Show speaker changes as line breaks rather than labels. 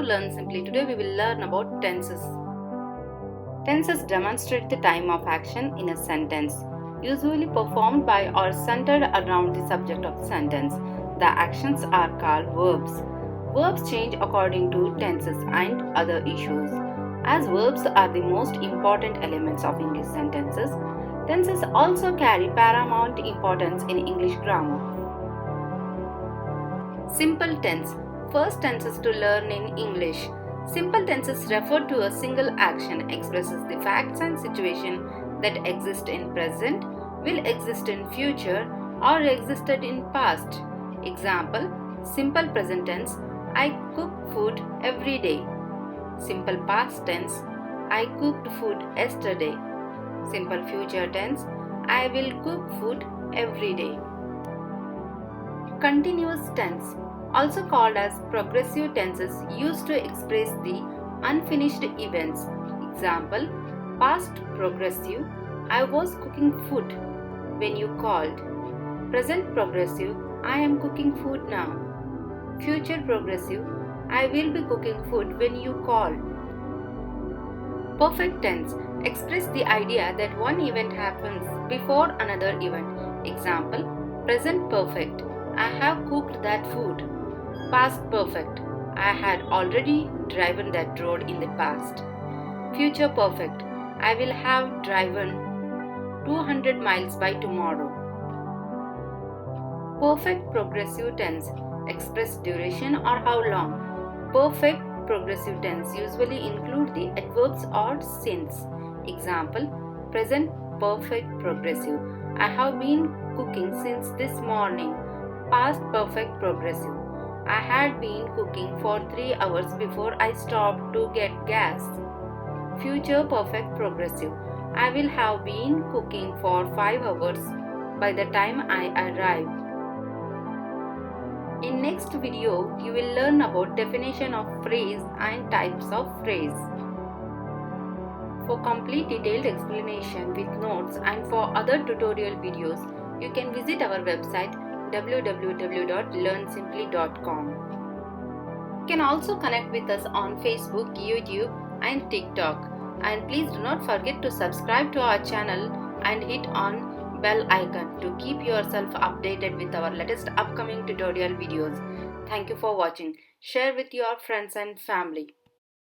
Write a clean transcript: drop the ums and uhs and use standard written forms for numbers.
Learn Simply. Today we will learn about tenses. Tenses demonstrate the time of action in a sentence, usually performed by or centered around the subject of the sentence. The actions are called verbs. Verbs change according to tenses and other issues. As verbs are the most important elements of English sentences, tenses also carry paramount importance in English grammar. Simple tense. First tenses to learn in English. Simple tenses refer to a single action, expresses the facts and situation that exist in present, will exist in future, or existed in past. Example: simple present tense, I cook food every day. Simple past tense, I cooked food yesterday. Simple future tense, I will cook food every day. Continuous tense, also called as progressive tenses, used to express the unfinished events. Example: past progressive, I was cooking food when you called. Present progressive, I am cooking food now. Future progressive, I will be cooking food when you call. Perfect tense express the idea that one event happens before another event. Example: present perfect, I have cooked that food. Past perfect, I had already driven that road in the past. Future perfect, I will have driven 200 miles by tomorrow. Perfect progressive tense express duration or how long. Perfect progressive tense usually include the adverbs or since. Example: present perfect progressive, I have been cooking since this morning. Past perfect progressive, I had been cooking for 3 hours before I stopped to get gas. Future perfect progressive, I will have been cooking for 5 hours by the time I arrive. In next video, you will learn about definition of phrase and types of phrase. For complete detailed explanation with notes and for other tutorial videos, you can visit our website www.learnsimply.com. You can also connect with us on Facebook, YouTube and TikTok. And please do not forget to subscribe to our channel and hit on bell icon to keep yourself updated with our latest upcoming tutorial videos. Thank you for watching. Share with your friends and family.